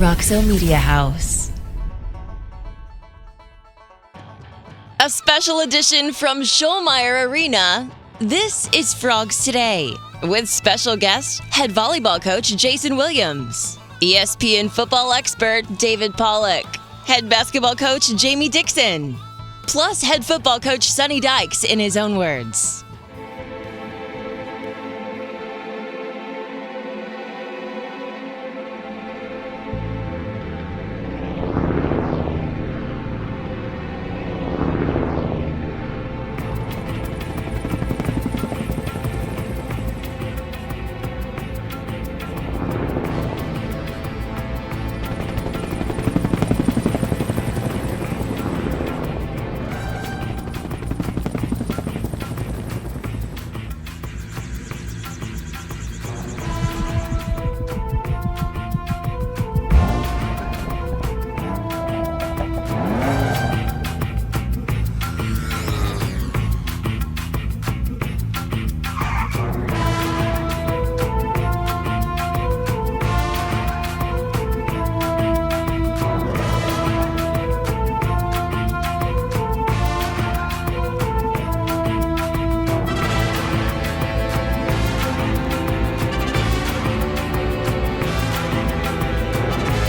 Roxo Media House. A special edition from Schollmaier Arena. This is Frogs Today, with special guest, head volleyball coach Jason Williams, ESPN football expert David Pollack, head basketball coach Jamie Dixon, plus head football coach Sonny Dykes in his own words.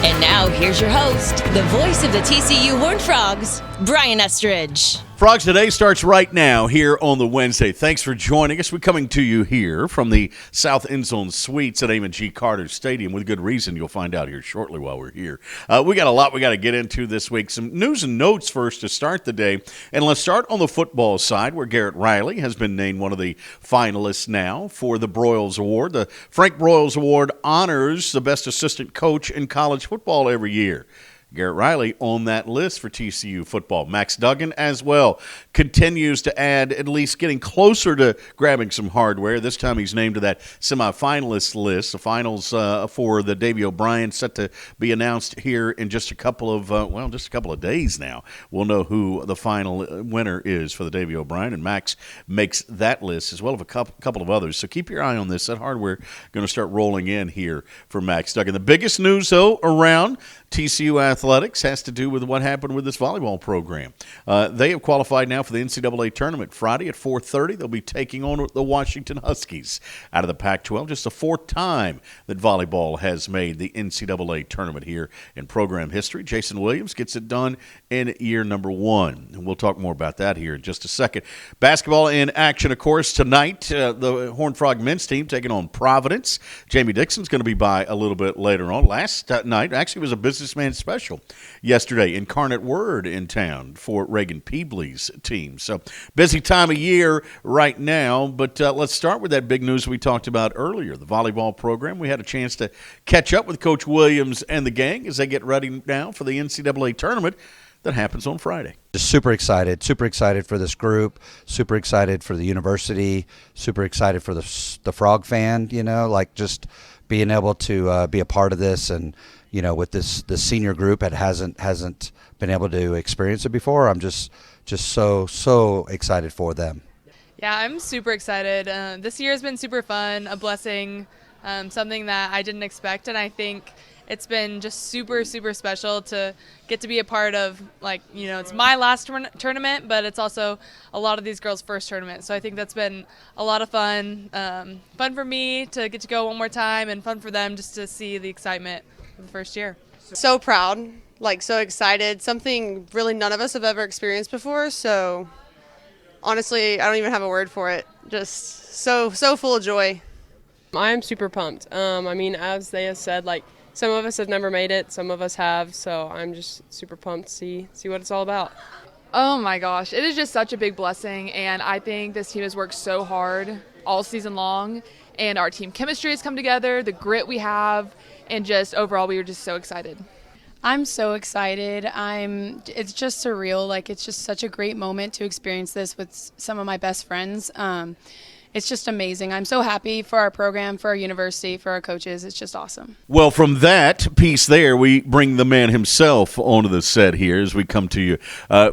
And now, here's your host, the voice of the TCU Horned Frogs, Brian Estridge. Frogs Today starts right now here on the Wednesday. Thanks for joining us. We're coming to you here from the South End Zone Suites at Amon G. Carter Stadium with good reason. You'll find out here shortly while we're here. We got a lot we got to get into this week. Some news and notes first to start the day. And let's start on the football side where Garrett Riley has been named one of the finalists now for the Broyles Award. The Frank Broyles Award honors the best assistant coach in college football every year. Garrett Riley on that list for TCU football. Max Duggan as well continues to add, at least getting closer to grabbing some hardware. This time he's named to that semifinalist list. The finals for the Davy O'Brien set to be announced here in just a couple of days now. We'll know who the final winner is for the Davy O'Brien, and Max makes that list as well as a couple of others. So keep your eye on this. That hardware going to start rolling in here for Max Duggan. The biggest news, though, around TCU athletics has to do with what happened with this volleyball program. They have qualified now for the NCAA tournament. Friday at 4:30, they'll be taking on the Washington Huskies out of the Pac-12. Just the fourth time that volleyball has made the NCAA tournament here in program history. Jason Williams gets it done in year number one. And we'll talk more about that here in just a second. Basketball in action, of course, tonight. The Horned Frog men's team taking on Providence. Jamie Dixon's going to be by a little bit later on. Last night actually was a businessman special yesterday. Incarnate Word in town for Reagan Peebley's team. So busy time of year right now, but let's start with that big news we talked about earlier, the volleyball program. We had a chance to catch up with Coach Williams and the gang as they get ready now for the NCAA tournament that happens on Friday. Just super excited for this group, super excited for the university, super excited for the Frog fan, just being able to be a part of this. And with this senior group that hasn't been able to experience it before, I'm just so excited for them. Yeah, I'm super excited. This year has been super fun, a blessing, something that I didn't expect, and I think it's been just super, super special to get to be a part of, it's my last tournament, but it's also a lot of these girls' first tournament. So I think that's been a lot of fun. Fun for me to get to go one more time, and fun for them just to see the excitement of the first year. So proud, so excited, something really none of us have ever experienced before. So honestly, I don't even have a word for it. Just so full of joy. I'm super pumped. As they have said, some of us have never made it, some of us have, so I'm just super pumped to see what it's all about. Oh my gosh, it is just such a big blessing, and I think this team has worked so hard all season long, and our team chemistry has come together, the grit we have, and just overall we were just so excited. I'm so excited. It's just surreal. It's just such a great moment to experience this with some of my best friends. It's just amazing. I'm so happy for our program, for our university, for our coaches. It's just awesome. Well, from that piece there, we bring the man himself onto the set here as we come to you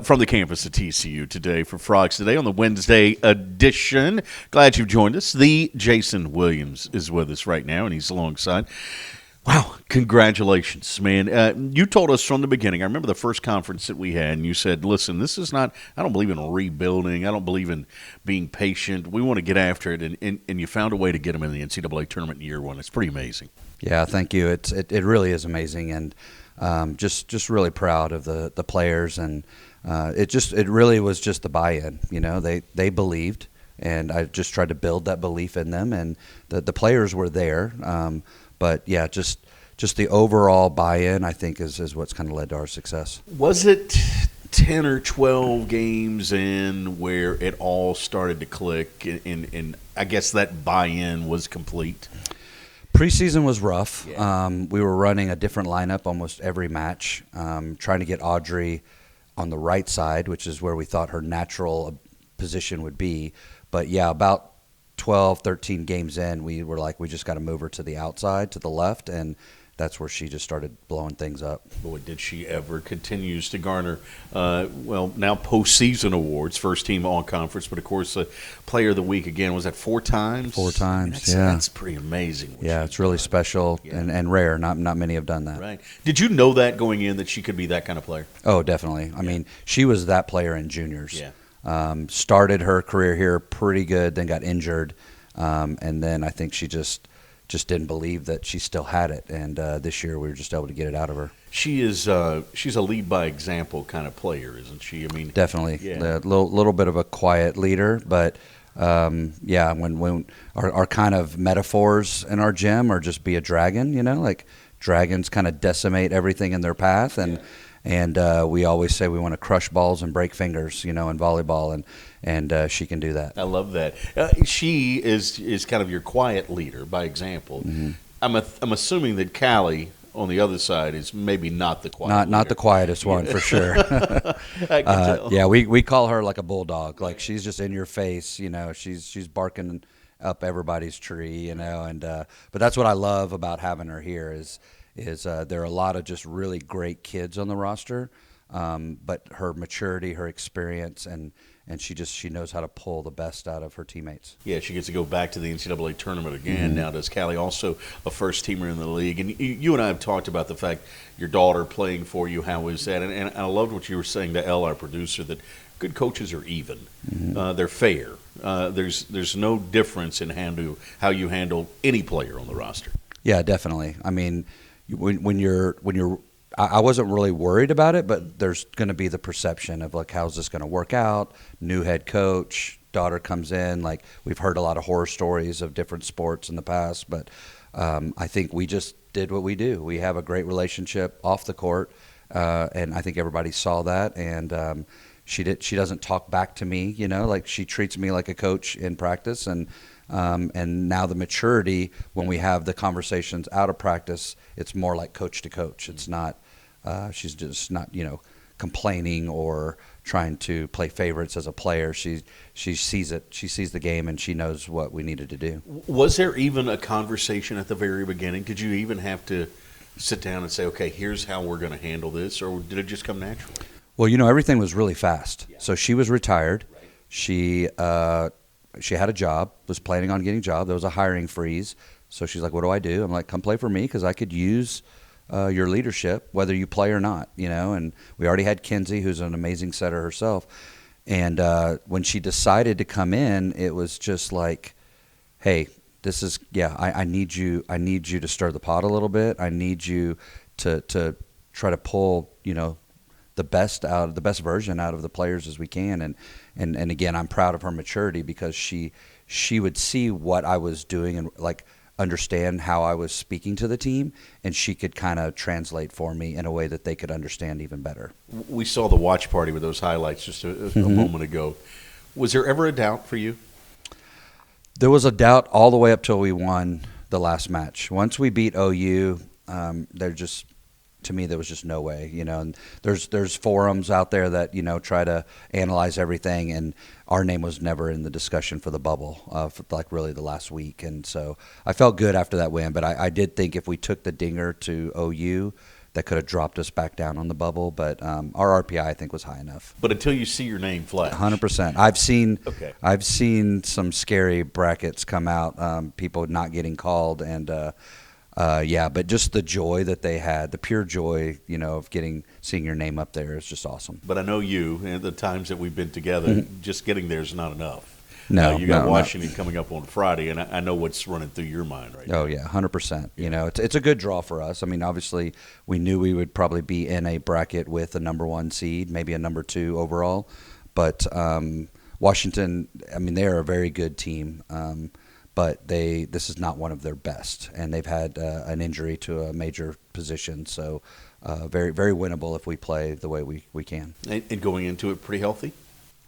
from the campus of TCU today for Frogs Today on the Wednesday edition. Glad you've joined us. The Jason Williams is with us right now, and he's alongside. Wow, congratulations, man. You told us from the beginning, I remember the first conference that we had, and you said, listen, this is not, I don't believe in rebuilding. I don't believe in being patient. We want to get after it, and you found a way to get them in the NCAA tournament in year one. It's pretty amazing. Yeah, thank you. It really is amazing, and just really proud of the players, and it really was just the buy-in. You know, they believed, and I just tried to build that belief in them, and the players were there. But yeah, just the overall buy-in, I think, is what's kind of led to our success. Was it 10 or 12 games in where it all started to click, and I guess that buy-in was complete? Preseason was rough. Yeah. We were running a different lineup almost every match, trying to get Audrey on the right side, which is where we thought her natural position would be. But yeah, about 12, 13 games in, we were like, we just got to move her to the outside, to the left, and that's where she just started blowing things up. Boy, did she ever. Continues to garner, now postseason awards, first team all-conference, but of course, Player of the Week again. Was that 4 times? 4 times, I mean, yeah. That's pretty amazing. Yeah, it's really special and rare. Not many have done that. Right. Did you know that going in, that she could be that kind of player? Oh, definitely. I mean, she was that player in juniors. Yeah. Started her career here pretty good, then got injured, and then I think she just didn't believe that she still had it, and this year we were just able to get it out of her. She's a lead by example kind of player, isn't she? I mean, Definitely. Yeah. A little bit of a quiet leader, but yeah, when our kind of metaphors in our gym are just be a dragon, you know, like dragons kind of decimate everything in their path, and we always say we want to crush balls and break fingers, you know, in volleyball, and she can do that. I love that. She is kind of your quiet leader by example. Mm-hmm. I'm assuming that Callie on the other side is maybe not the quiet Not the quietest one, for sure. I can tell. Yeah, we call her like a bulldog. Like, she's just in your face, you know. She's barking up everybody's tree, you know. And but that's what I love about having her here is there are a lot of just really great kids on the roster, but her maturity, her experience, and she knows how to pull the best out of her teammates. Yeah, she gets to go back to the NCAA tournament again. Now, does Callie also a first-teamer in the league? And you and I have talked about the fact your daughter playing for you, how is that? And I loved what you were saying to Elle, our producer, that good coaches are even. They're fair. There's no difference in how you handle any player on the roster. Yeah, definitely. I mean, when you're I wasn't really worried about it, but there's going to be the perception of, like, how's this going to work out? New head coach, daughter comes in. Like, we've heard a lot of horror stories of different sports in the past, but I think we just did what we do. We have a great relationship off the court, and I think everybody saw that. And she doesn't talk back to me, you know, like, she treats me like a coach in practice, and now the maturity when we have the conversations out of practice, it's more like coach to coach. It's not she's just not, you know, complaining or trying to play favorites as a player. She sees it. She sees the game, and she knows what we needed to do. Was there even a conversation at the very beginning? Did you even have to sit down and say, okay, here's how we're going to handle this, or did it just come naturally? Well, you know, everything was really fast. Yeah. So she was retired. Right. She had a job, was planning on getting a job. There was a hiring freeze. So she's like, what do I do? I'm like, come play for me, because I could use your leadership, whether you play or not, you know. And we already had Kinsey, who's an amazing setter herself. And when she decided to come in, it was just like, hey, this is, I need you to stir the pot a little bit. I need you to try to pull, you know, the best version out of the players as we can. And again, I'm proud of her maturity, because she would see what I was doing and, like, understand how I was speaking to the team, and she could kind of translate for me in a way that they could understand even better. We saw the watch party with those highlights just a moment ago. Was there ever a doubt for you? There was a doubt all the way up till we won the last match. Once we beat OU, to me, there was just no way, you know. And there's forums out there that, you know, try to analyze everything, and our name was never in the discussion for the bubble, for like really the last week. And so I felt good after that win, but I did think if we took the dinger to OU, that could have dropped us back down on the bubble. But our RPI, I think, was high enough. But until you see your name flash. 100%. I've seen some scary brackets come out, people not getting called, and but just the joy that they had, the pure joy, of seeing your name up there is just awesome. But I know you, and the times that we've been together, just getting there is not enough. No, you got no, Washington coming up on Friday, and I know what's running through your mind right now. Oh, yeah, 100%. It's a good draw for us. I mean, obviously, we knew we would probably be in a bracket with a number 1 seed, maybe a number 2 overall. But Washington, I mean, they're a very good team, but this is not one of their best. And they've had an injury to a major position, so very, very winnable if we play the way we can. And going into it pretty healthy?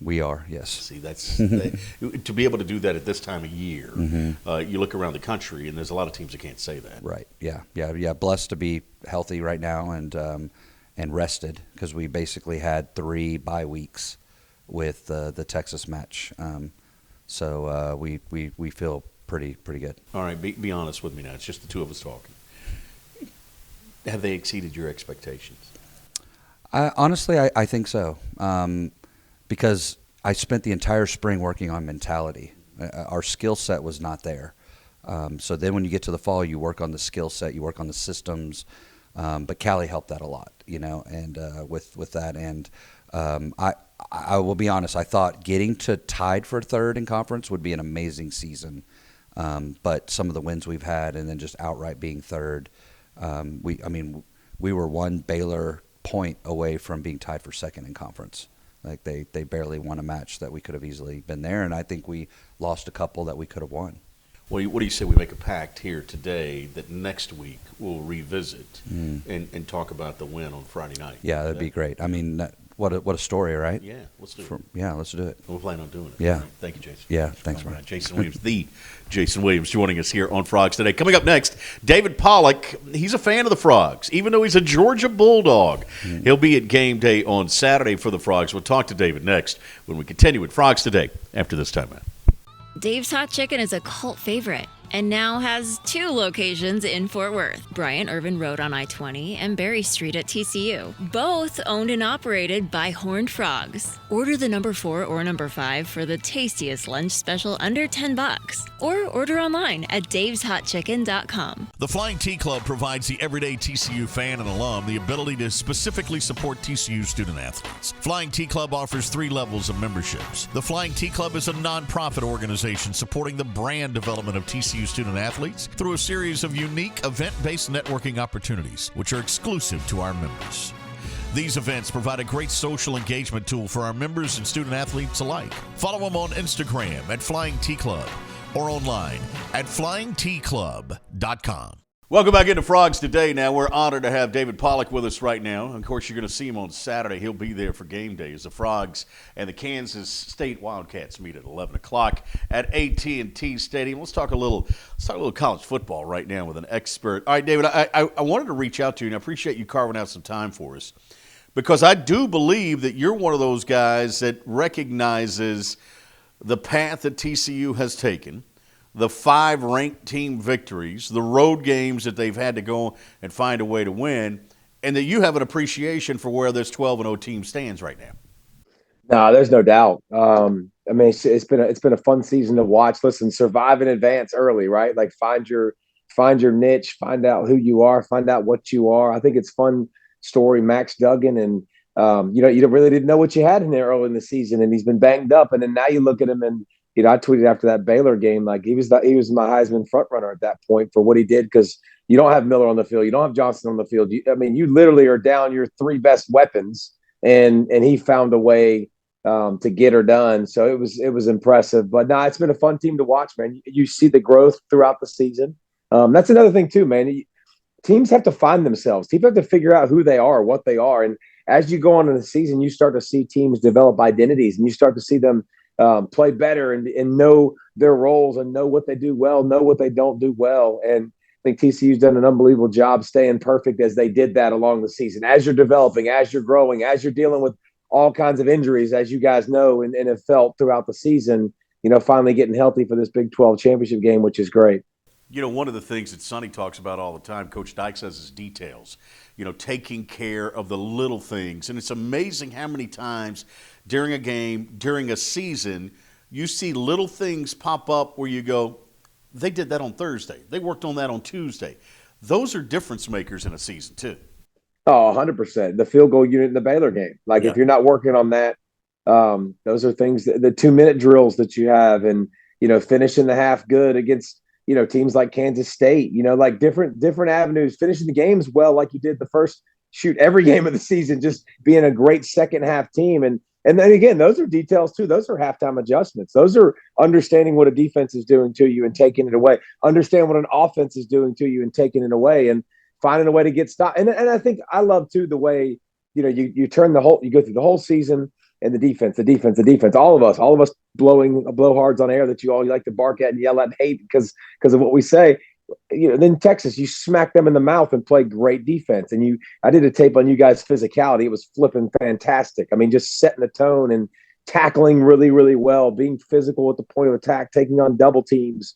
We are, yes. See, that's to be able to do that at this time of year. Mm-hmm. You look around the country, and there's a lot of teams that can't say that. Right. Yeah. Blessed to be healthy right now and rested, because we basically had 3 bye weeks with the Texas match. So we feel pretty good. All right. Be honest with me now. It's just the two of us talking. Have they exceeded your expectations? Honestly, I think so. Because I spent the entire spring working on mentality. Our skill set was not there. So then when you get to the fall, you work on the skill set, you work on the systems. But Callie helped that a lot, and with that. And I will be honest, I thought getting to tied for 3rd in conference would be an amazing season. But some of the wins we've had, and then just outright being 3rd, we were 1 Baylor point away from being tied for 2nd in conference. Like they barely won a match that we could have easily been there, and I think we lost a couple that we could have won. Well, what do you say we make a pact here today that next week we'll revisit and talk about the win on Friday night? Yeah, that'd be great. I mean, what a story, right? Yeah, let's do it. Yeah, let's do it. We're planning on doing it. Yeah. Right. Thank you, Jason. Yeah, thanks, Brian. Right. Jason Williams, the Jason Williams, joining us here on Frogs Today. Coming up next, David Pollack. He's a fan of the Frogs, even though he's a Georgia Bulldog. He'll be at game day on Saturday for the Frogs. We'll talk to David next when we continue with Frogs Today after this timeout. Dave's Hot Chicken is a cult favorite and now has 2 locations in Fort Worth, Bryant Irvin Road on I-20 and Berry Street at TCU. Both owned and operated by Horned Frogs. Order the number 4 or number 5 for the tastiest lunch special under $10. Or order online at daveshotchicken.com. The Flying T Club provides the everyday TCU fan and alum the ability to specifically support TCU student athletes. Flying T Club offers 3 levels of memberships. The Flying T Club is a nonprofit organization supporting the brand development of TCU student athletes through a series of unique event-based networking opportunities, which are exclusive to our members. These events provide a great social engagement tool for our members and student athletes alike. Follow them on Instagram at Flying T Club or online at flyingtclub.com. Welcome back into Frogs Today. Now, we're honored to have David Pollack with us right now. Of course, you're going to see him on Saturday. He'll be there for game day as the Frogs and the Kansas State Wildcats meet at 11 o'clock at AT&T Stadium. Let's talk a little college football right now with an expert. All right, David, I wanted to reach out to you, and I appreciate you carving out some time for us, because I do believe that you're one of those guys that recognizes the path that TCU has taken, the 5 ranked team victories, the road games that they've had to go and find a way to win, and that you have an appreciation for where this 12-0 team stands right now. No, there's no doubt. I mean, it's been a fun season to watch. Listen, survive in advance early, right? Like find your niche, find out who you are, find out what you are. I think it's fun story. Max Duggan, and you really didn't know what you had in there early in the season, and he's been banged up, and then now you look at him and. I tweeted after that Baylor game, like he was my Heisman front runner at that point for what he did, because you don't have Miller on the field, you don't have Johnson on the field. You literally are down your 3 best weapons, and he found a way to get her done. So it was impressive. But no, it's been a fun team to watch, man. You see the growth throughout the season. That's another thing too, man. Teams have to find themselves. Teams have to figure out who they are, what they are, and as you go on in the season, you start to see teams develop identities, and you start to see them. Play better and know their roles and know what they do well, know what they don't do well. And I think TCU's done an unbelievable job staying perfect as they did that along the season. As you're developing, as you're growing, as you're dealing with all kinds of injuries, as you guys know and have felt throughout the season, finally getting healthy for this Big 12 championship game, which is great. One of the things that Sonny talks about all the time, Coach Dykes says, is details, taking care of the little things. And it's amazing how many times during a game, during a season, you see little things pop up where you go, they did that on Thursday. They worked on that on Tuesday. those are difference makers in a season too. Oh, 100%. The field goal unit in the Baylor game. Like, if you're not working on that, those are things that the 2-minute drills that you have, and, finishing the half good against, teams like Kansas State, like different avenues, finishing the games well, like you did the first every game of the season, just being a great second half team. And then again, those are details too. Those are halftime adjustments. Those are understanding what a defense is doing to you and taking it away. Understand what an offense is doing to you and taking it away, and finding a way to get stopped. And I think I love too the way, you turn you go through the whole season, and the defense. All of us blowing blowhards on air that you like to bark at and yell at and hate because of what we say. Then Texas, you smack them in the mouth and play great defense. And I did a tape on you guys' physicality. It was flipping fantastic. I mean, just setting the tone and tackling really, really well, being physical at the point of attack, taking on double teams,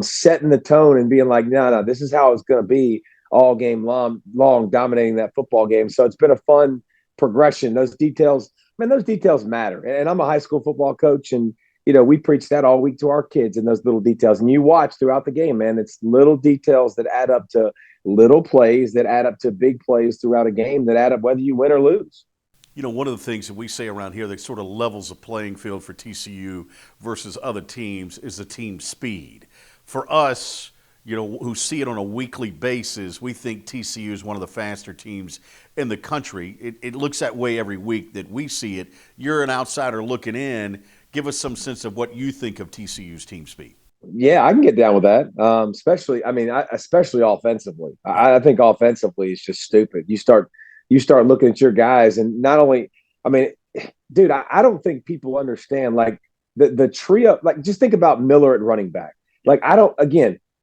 setting the tone and being like, no, this is how it's going to be all game long, dominating that football game. So it's been a fun progression. Those details matter. And I'm a high school football coach, and we preach that all week to our kids, and those little details. And you watch throughout the game, man, it's little details that add up to little plays that add up to big plays throughout a game that add up whether you win or lose. One of the things that we say around here that sort of levels the playing field for TCU versus other teams is the team speed. For us, who see it on a weekly basis, we think TCU is one of the faster teams in the country. It looks that way every week that we see it. You're an outsider looking in. Give us some sense of what you think of TCU's team speed. Yeah, I can get down with that. Especially offensively. I think offensively is just stupid. You start looking at your guys, and not only, dude, I don't think people understand, like, the trio. Like, just think about Miller at running back. Like,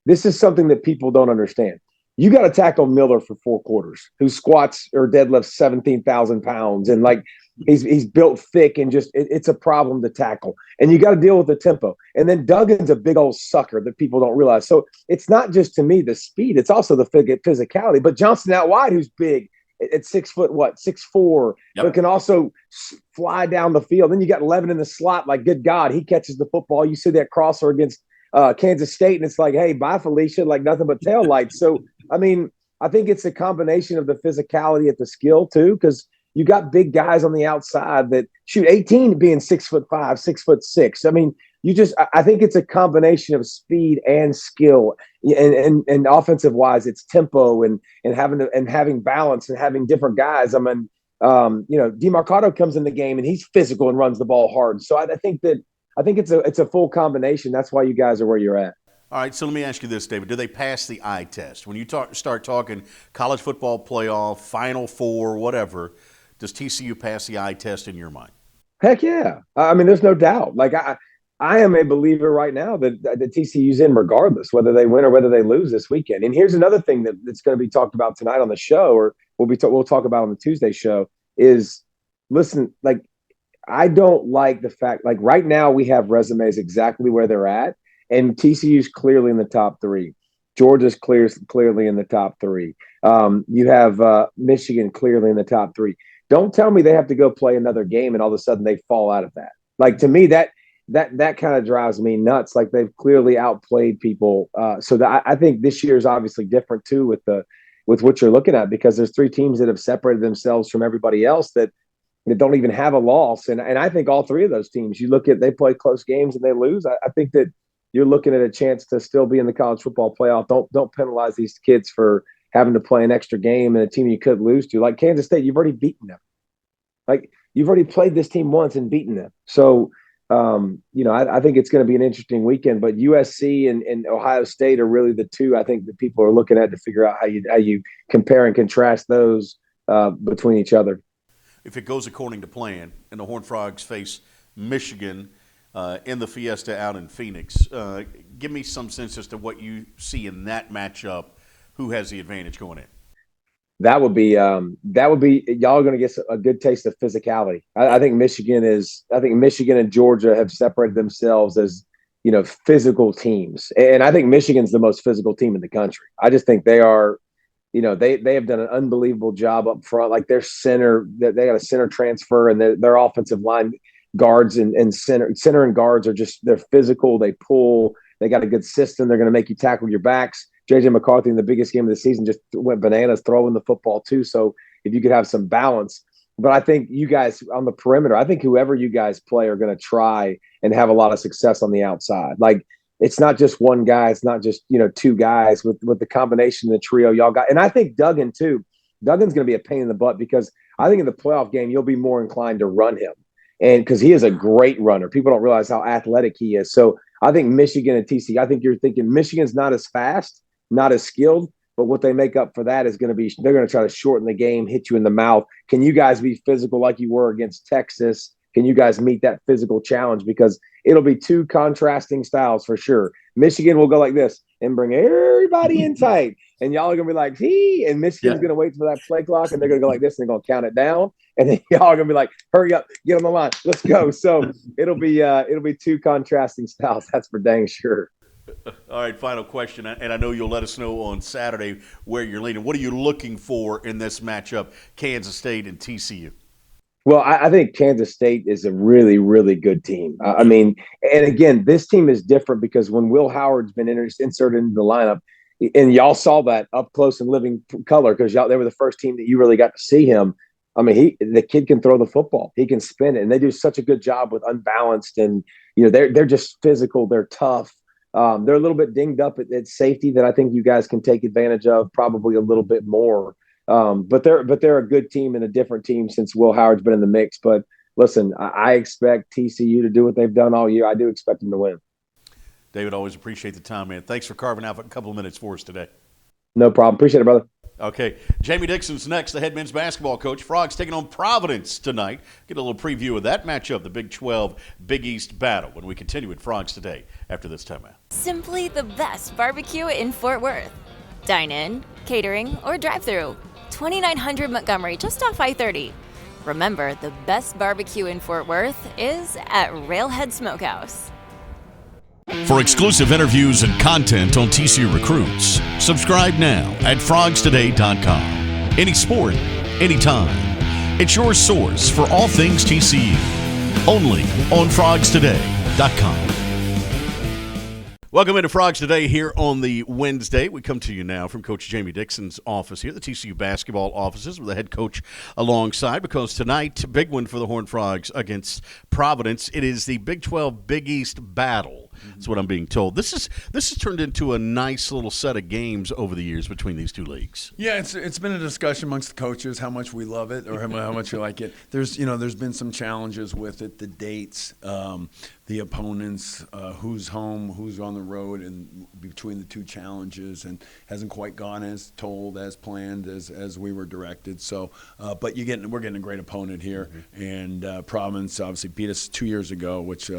this is something that people don't understand. You got to tackle Miller for 4 quarters, who squats or deadlifts 17,000 pounds, and like he's built thick, and just it's a problem to tackle. And you got to deal with the tempo. And then Duggan's a big old sucker that people don't realize. So it's not just, to me, the speed; it's also the physicality. But Johnson out wide, who's big at 6'4", but can also fly down the field. Then you got Levin in the slot. Like, good God, he catches the football. You see that crosser against Kansas State, and it's like, hey, bye, Felicia, like nothing but tail lights. So, I think it's a combination of the physicality at the skill too, because you got big guys on the outside that shoot 18 being 6'5", 6'6". I think it's a combination of speed and skill, and offensive wise, it's tempo and having balance and having different guys. DeMarcado comes in the game and he's physical and runs the ball hard. So I think it's a full combination. That's why you guys are where you're at. All right, so let me ask you this, David. Do they pass the eye test? When you start talking college football playoff, Final Four, whatever, does TCU pass the eye test in your mind? Heck yeah. There's no doubt. Like, I am a believer right now that TCU's in regardless, whether they win or whether they lose this weekend. And here's another thing that's going to be talked about tonight on the show, or we'll talk about on the Tuesday show, is, listen, like, I don't like the fact, like, right now we have resumes exactly where they're at, and TCU's clearly in the top 3. Georgia's clearly in the top 3. You have Michigan clearly in the top 3. Don't tell me they have to go play another game and all of a sudden they fall out of that. Like, to me, that kind of drives me nuts. Like, they've clearly outplayed people. I think this year is obviously different too with what you're looking at, because there's 3 teams that have separated themselves from everybody else that don't even have a loss. And I think all 3 of those teams, you look at, they play close games and they lose. I think that you're looking at a chance to still be in the college football playoff. Don't penalize these kids for having to play an extra game and a team you could lose to. Like Kansas State, you've already beaten them. Like, you've already played this team once and beaten them. So, I think it's going to be an interesting weekend. But USC and Ohio State are really the 2 I think that people are looking at to figure out how you compare and contrast those between each other. If it goes according to plan and the Horned Frogs face Michigan in the Fiesta out in Phoenix, give me some sense as to what you see in that matchup. Who has the advantage going in? That would be y'all are going to get a good taste of physicality. I think Michigan and Georgia have separated themselves as, physical teams. And I think Michigan's the most physical team in the country. I just think they are, they have done an unbelievable job up front. Like, their center, they got a center transfer, and their offensive line guards and center and guards are they're physical. They pull. They got a good system. They're going to make you tackle your backs. J.J. McCarthy in the biggest game of the season just went bananas throwing the football too. So if you could have some balance. But I think you guys on the perimeter, I think whoever you guys play are going to try and have a lot of success on the outside. Like, it's not just one guy. It's not just, two guys with the combination, the trio y'all got. And I think Duggan too. Duggan's going to be a pain in the butt because I think in the playoff game, you'll be more inclined to run him. And because he is a great runner. People don't realize how athletic he is. So I think Michigan and TCU, I think you're thinking Michigan's not as fast, not as skilled, but what they make up for that is going to be they're going to try to shorten the game, hit you in the mouth. Can you guys be physical like you were against Texas? Can you guys meet that physical challenge? Because it'll be two contrasting styles for sure. Michigan will go like this and bring everybody in tight. And y'all are going to be like, "He," and Michigan's going to wait for that play clock, and they're going to go like this, and they're going to count it down. And then y'all are going to be like, "Hurry up, get on the line, let's go." So it'll be two contrasting styles. That's for dang sure. All right, final question, and I know you'll let us know on Saturday where you're leaning. What are you looking for in this matchup, Kansas State and TCU? Well, I think Kansas State is a really, really good team. And again, this team is different because when Will Howard's been inserted into the lineup, and y'all saw that up close and living color because they were the first team that you really got to see him. I mean, the kid can throw the football. He can spin it, and they do such a good job with unbalanced. And they're just physical. They're tough. They're a little bit dinged up at safety that I think you guys can take advantage of probably a little bit more. But they're a good team and a different team since Will Howard's been in the mix. But listen, I expect TCU to do what they've done all year. I do expect them to win. David, always appreciate the time, man. Thanks for carving out a couple of minutes for us today. No problem. Appreciate it, brother. Okay, Jamie Dixon's next, the head men's basketball coach. Frogs taking on Providence tonight. Get a little preview of that matchup, the Big 12 Big East battle, when we continue with Frogs Today after this timeout. Simply the best barbecue in Fort Worth. Dine in, catering, or drive-through. 2900 Montgomery, just off I-30. Remember, the best barbecue in Fort Worth is at Railhead Smokehouse. For exclusive interviews and content on TCU recruits, subscribe now at frogstoday.com. Any sport, anytime. It's your source for all things TCU. Only on frogstoday.com. Welcome into Frogs Today here on the Wednesday. We come to you now from Coach Jamie Dixon's office here, the TCU basketball offices, with the head coach alongside, because tonight, big one for the Horned Frogs against Providence. It is the Big 12 Big East battle. That's what I'm being told. This has turned into a nice little set of games over the years between these two leagues. Yeah, it's been a discussion amongst the coaches how much we love it or how much we like it. There's been some challenges with it, the dates, the opponents, who's home, who's on the road, and between the two challenges, and hasn't quite gone as told, as planned, as we were directed. So, but we're getting a great opponent here, and Providence obviously beat us 2 years ago, which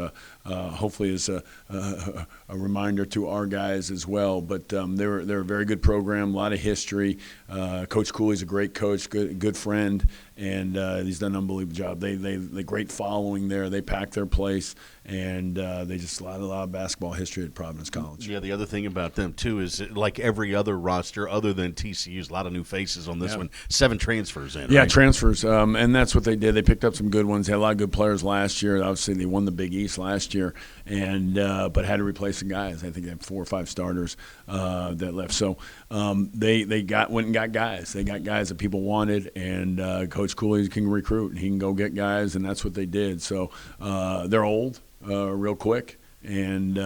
hopefully is a reminder to our guys as well. But they're a very good program, a lot of history. Coach Cooley's a great coach, good friend, and he's done an unbelievable job. They great following there. They pack their place, and they just a lot of basketball history at Providence College. Yeah, the other thing about them too is, like every other roster other than TCU's, a lot of new faces on this one. 7 transfers in. Yeah, right? Transfers, and that's what they did. They picked up some good ones. They had a lot of good players last year. Obviously, they won the Big East last year, and but had to replace some guys. I think they had 4 or 5 starters that left. So they went and got guys. They got guys that people wanted, and Coach Cooley can recruit. He can go get guys, and that's what they did. So they're old, real quick. And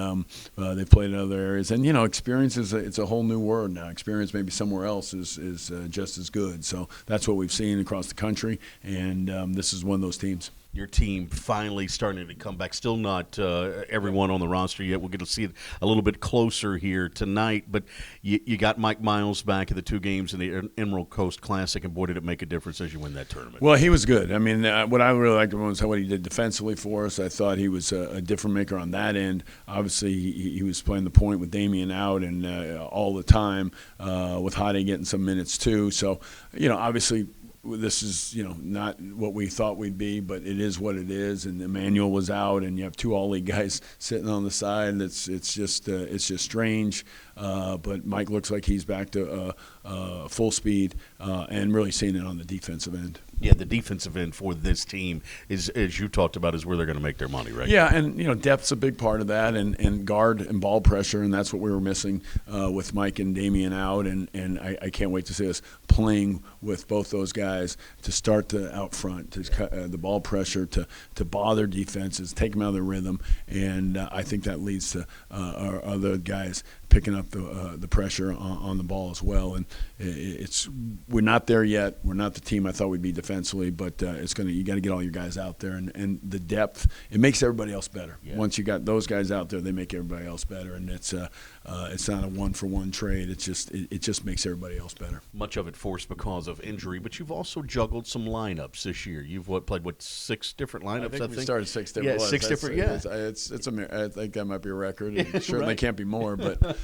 they've played in other areas. And, experience it's a whole new word now. Experience maybe somewhere else is just as good. So that's what we've seen across the country, and this is one of those teams. Your team finally starting to come back. Still not everyone on the roster yet. We'll get to see it a little bit closer here tonight. But you got Mike Miles back in the 2 games in the Emerald Coast Classic, and boy, did it make a difference as you win that tournament. Well, he was good. I mean, what I really liked was what he did defensively for us. I thought he was a difference maker on that end. Obviously, he was playing the point with Damian out and all the time, with Hade getting some minutes too. So, obviously – this is, not what we thought we'd be, but it is what it is. And Emmanuel was out, and you have 2 all-league guys sitting on the side. It's just strange. But Mike looks like he's back to full speed and really seeing it on the defensive end. Yeah, the defensive end for this team is, as you talked about, is where they're going to make their money, right? Yeah, and depth's a big part of that, and guard and ball pressure, and that's what we were missing with Mike and Damian out, and I can't wait to see us playing with both those guys to start out front, to cut the ball pressure, to bother defenses, take them out of their rhythm, and I think that leads to our other guys picking up the pressure on the ball as well. And we're not there yet. We're not the team I thought we'd be defensively, but you got to get all your guys out there, and the depth, it makes everybody else better. Yeah. Once you got those guys out there, they make everybody else better, and it's not a one-for-one trade. It just makes everybody else better. Much of it forced because of injury, but you've also juggled some lineups this year. You've played 6 different lineups. I think we started 6 different. Yeah, 6 different. Yeah, I think that might be a record. It certainly right. Can't be more, but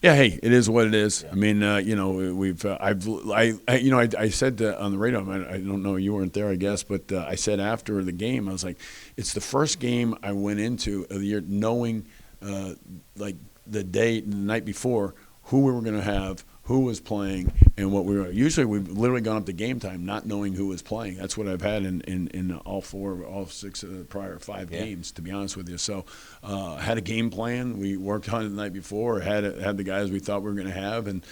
hey, it is what it is. Yeah. I mean, we've I said on the radio. I don't know, you weren't there, I guess, but I said after the game, I was like, it's the first game I went into of the year knowing, like the night before, who we were going to have, who was playing, and what we were. Usually we've literally gone up to game time not knowing who was playing. That's what I've had in all 6 prior 5 games, to be honest with you. So had a game plan. We worked on it the night before, had the guys we thought we were going to have, and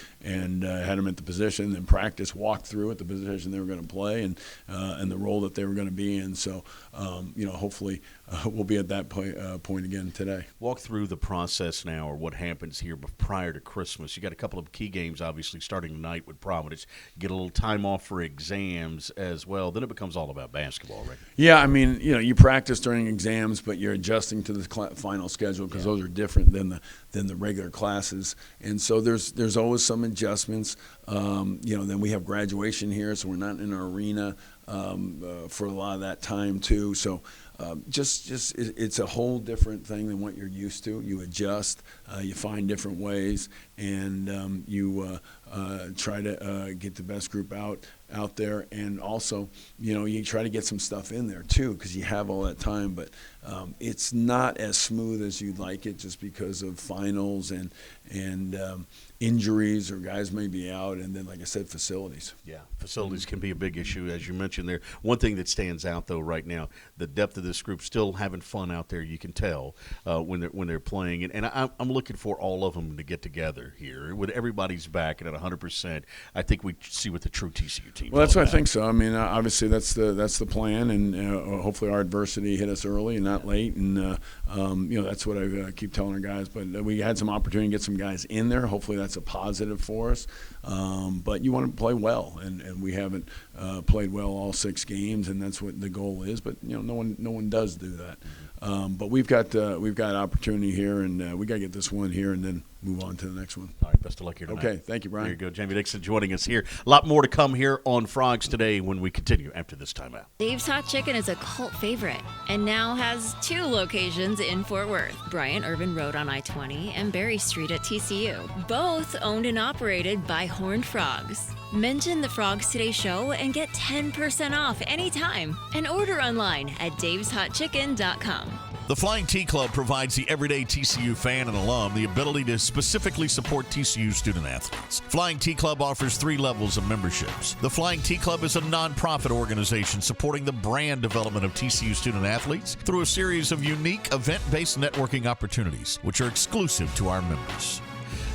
had them at the position, and practice, walked through at the position they were going to play, and the role that they were going to be in. So hopefully we'll be at that point again today. Walk through the process now, or what happens here prior to Christmas. You got a couple of key games, obviously, starting tonight with Providence. Get a little time off for exams as well. Then it becomes all about basketball, right? Yeah, I mean, you practice during exams, but you're adjusting to the final schedule because those are different than the regular classes, and so there's always some adjustments. Then we have graduation here, so we're not in our arena for a lot of that time too. So it's a whole different thing than what you're used to. You adjust, you find different ways, and you try to get the best group out there, and also you try to get some stuff in there too because you have all that time, but it's not as smooth as you'd like it just because of finals and injuries, or guys may be out, and then, like I said, facilities. Yeah, facilities can be a big issue, as you mentioned there. One thing that stands out, though, right now, the depth of this group, still having fun out there. You can tell when they're playing, and I'm looking for all of them to get together here. When everybody's back and at 100%, I think we see what the true TCU team. Well, that's what I think so. I mean, obviously that's the plan, and hopefully our adversity hit us early and not late, and that's what I keep telling our guys. But we had some opportunity to get some guys in there. Hopefully that's a positive for us. But you want to play well, and we haven't played well all 6 games, and that's what the goal is. But no one does do that. But we've got opportunity here, and we got to get this one here, and then move on to the next one. All right, best of luck here tonight. Okay, thank you, Brian. There you go, Jamie Dixon joining us here. A lot more to come here on Frogs Today when we continue after this timeout. Dave's Hot Chicken is a cult favorite and now has 2 locations in Fort Worth, Bryant Irvin Road on I-20 and Berry Street at TCU. Both owned and operated by Horned Frogs. Mention the Frogs Today show and get 10% off anytime, and order online at daveshotchicken.com. The Flying T Club provides the everyday TCU fan and alum the ability to specifically support TCU student athletes. Flying T Club offers 3 levels of memberships. The Flying T Club is a nonprofit organization supporting the brand development of TCU student athletes through a series of unique event-based networking opportunities, which are exclusive to our members.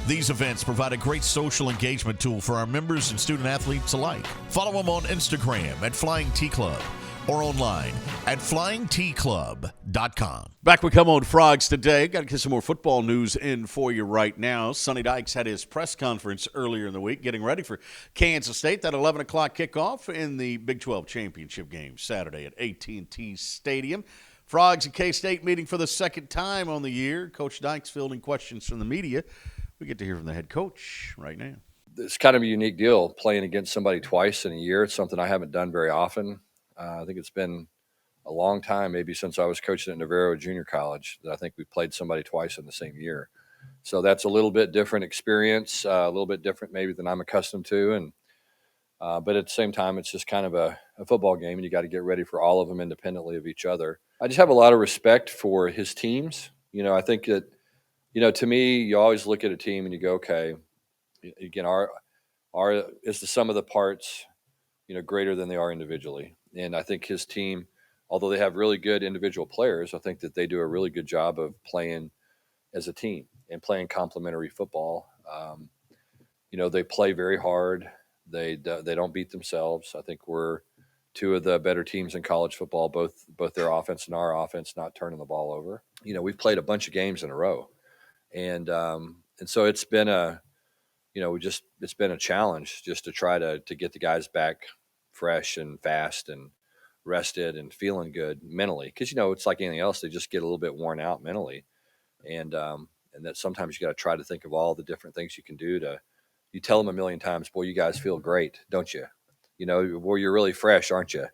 These events provide a great social engagement tool for our members and student athletes alike. Follow them on Instagram at Flying T Club or online at flyingtclub.com. Back we come on Frogs Today. Got to get some more football news in for you right now. Sonny Dykes had his press conference earlier in the week getting ready for Kansas State. That 11 o'clock kickoff in the Big 12 championship game Saturday at AT&T Stadium. Frogs and K-State meeting for the second time on the year. Coach Dykes fielding questions from the media. We get to hear from the head coach right now. It's kind of a unique deal playing against somebody twice in a year. It's something I haven't done very often. I think it's been a long time, maybe since I was coaching at Navarro Junior College, that I think we played somebody twice in the same year. So that's a little bit different experience, a little bit different maybe than I'm accustomed to. And but at the same time, it's just kind of a football game, and you got to get ready for all of them independently of each other. I just have a lot of respect for his teams. I think that To me, you always look at a team and you go, okay, again, is the sum of the parts, greater than they are individually. And I think his team, although they have really good individual players, I think that they do a really good job of playing as a team and playing complementary football. They play very hard. They don't beat themselves. I think we're two of the better teams in college football, both their offense and our offense, not turning the ball over. We've played a bunch of games in a row, and so it's been it's been a challenge just to try to get the guys back fresh and fast and rested and feeling good mentally, because it's like anything else, they just get a little bit worn out mentally, and that sometimes you got to try to think of all the different things you can do to. You tell them a million times, boy, you guys feel great, don't you? Well, you're really fresh, aren't you?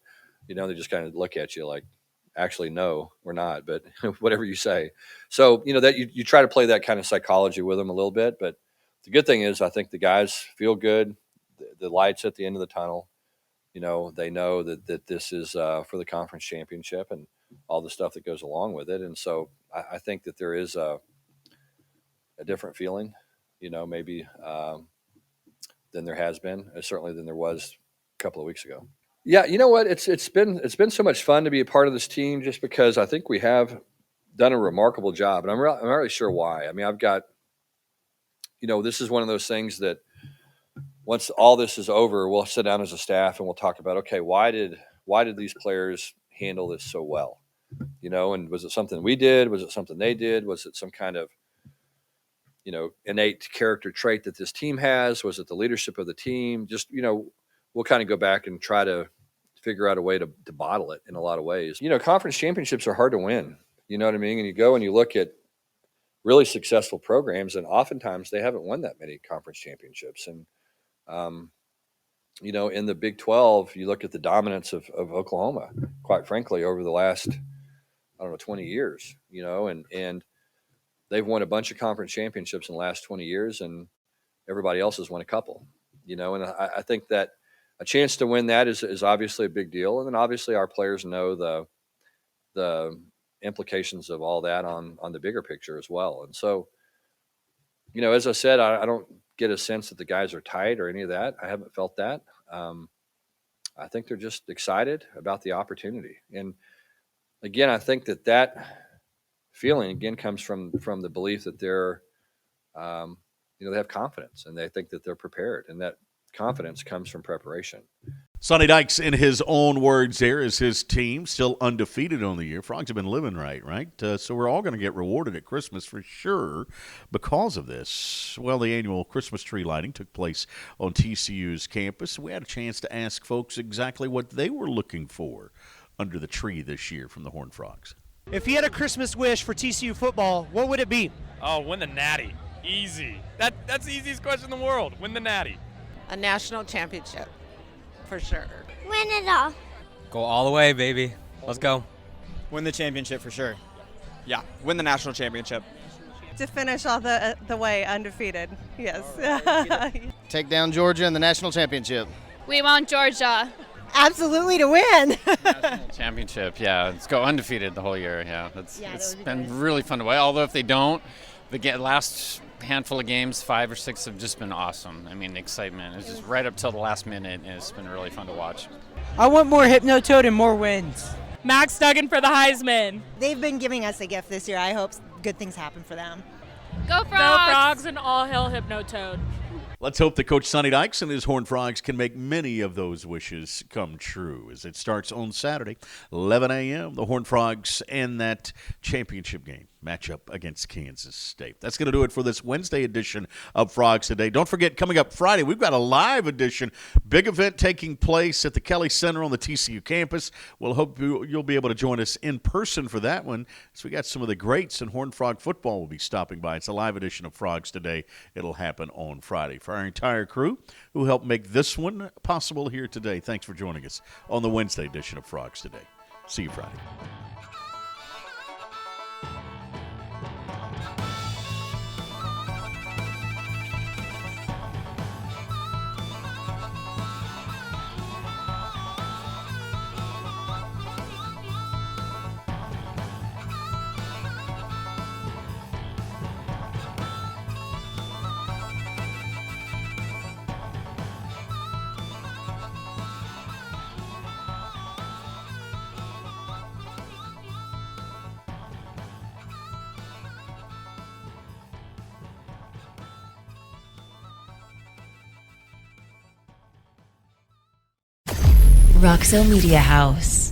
They just kind of look at you like, actually, no, we're not, but whatever you say. So, that you try to play that kind of psychology with them a little bit. But the good thing is I think the guys feel good. The light's at the end of the tunnel. They know that this is for the conference championship and all the stuff that goes along with it. And so I think that there is a different feeling, maybe than there has been, certainly than there was a couple of weeks ago. Yeah, you know what? It's been so much fun to be a part of this team, just because I think we have done a remarkable job, and I'm not really sure why. I mean, I've got, this is one of those things that once all this is over, we'll sit down as a staff and we'll talk about, okay, why did these players handle this so well? And was it something we did? Was it something they did? Was it some kind of innate character trait that this team has? Was it the leadership of the team? Just, we'll kind of go back and try to figure out a way to bottle it in a lot of ways. Conference championships are hard to win. You know what I mean? And you go and you look at really successful programs, and oftentimes they haven't won that many conference championships. And, in the Big 12, you look at the dominance of Oklahoma, quite frankly, over the last, 20 years, and they've won a bunch of conference championships in the last 20 years, and everybody else has won a couple, and I think that a chance to win that is obviously a big deal. And then obviously our players know the implications of all that on the bigger picture as well. And so, as I said, I don't get a sense that the guys are tight or any of that. I haven't felt that. I think they're just excited about the opportunity. And again, I think that feeling again comes from the belief that they're, they have confidence and they think that they're prepared, and that confidence comes from preparation. Sonny Dykes, in his own words there, is his team still undefeated on the year. Frogs have been living right? So we're all going to get rewarded at Christmas for sure because of this. Well, the annual Christmas tree lighting took place on TCU's campus. We had a chance to ask folks exactly what they were looking for under the tree this year from the Horned Frogs. If you had a Christmas wish for TCU football, what would it be? Oh, win the Natty. Easy. That's the easiest question in the world. Win the Natty. A national championship, for sure. Win it all. Go all the way, baby. Let's go. Win the championship for sure. Yeah, win the national championship. To finish all the way undefeated, yes. Right. Take down Georgia in the national championship. We want Georgia. Absolutely to win. National championship, yeah. Let's go undefeated the whole year, yeah. It's been really fun to watch. Although if they don't, the last handful of games, 5 or 6, have just been awesome. I mean, the excitement is just right up till the last minute, and it's been really fun to watch. I want more Hypnotoad and more wins. Max Duggan for the Heisman. They've been giving us a gift this year. I hope good things happen for them. Go Frogs! Go Frogs and all hail Hypnotoad. Let's hope that Coach Sonny Dykes and his Horned Frogs can make many of those wishes come true as it starts on Saturday, 11 a.m. The Horned Frogs and that championship game matchup against Kansas State. That's going to do it for this Wednesday edition of Frogs Today. Don't forget, coming up Friday, we've got a live edition, big event taking place at the Kelly Center on the TCU campus. We'll hope you'll be able to join us in person for that one. So we got some of the greats in Horned Frog football will be stopping by. It's a live edition of Frogs Today. It'll happen on Friday. For our entire crew who helped make this one possible here today, thanks for joining us on the Wednesday edition of Frogs Today. See you Friday. Roxo Media House.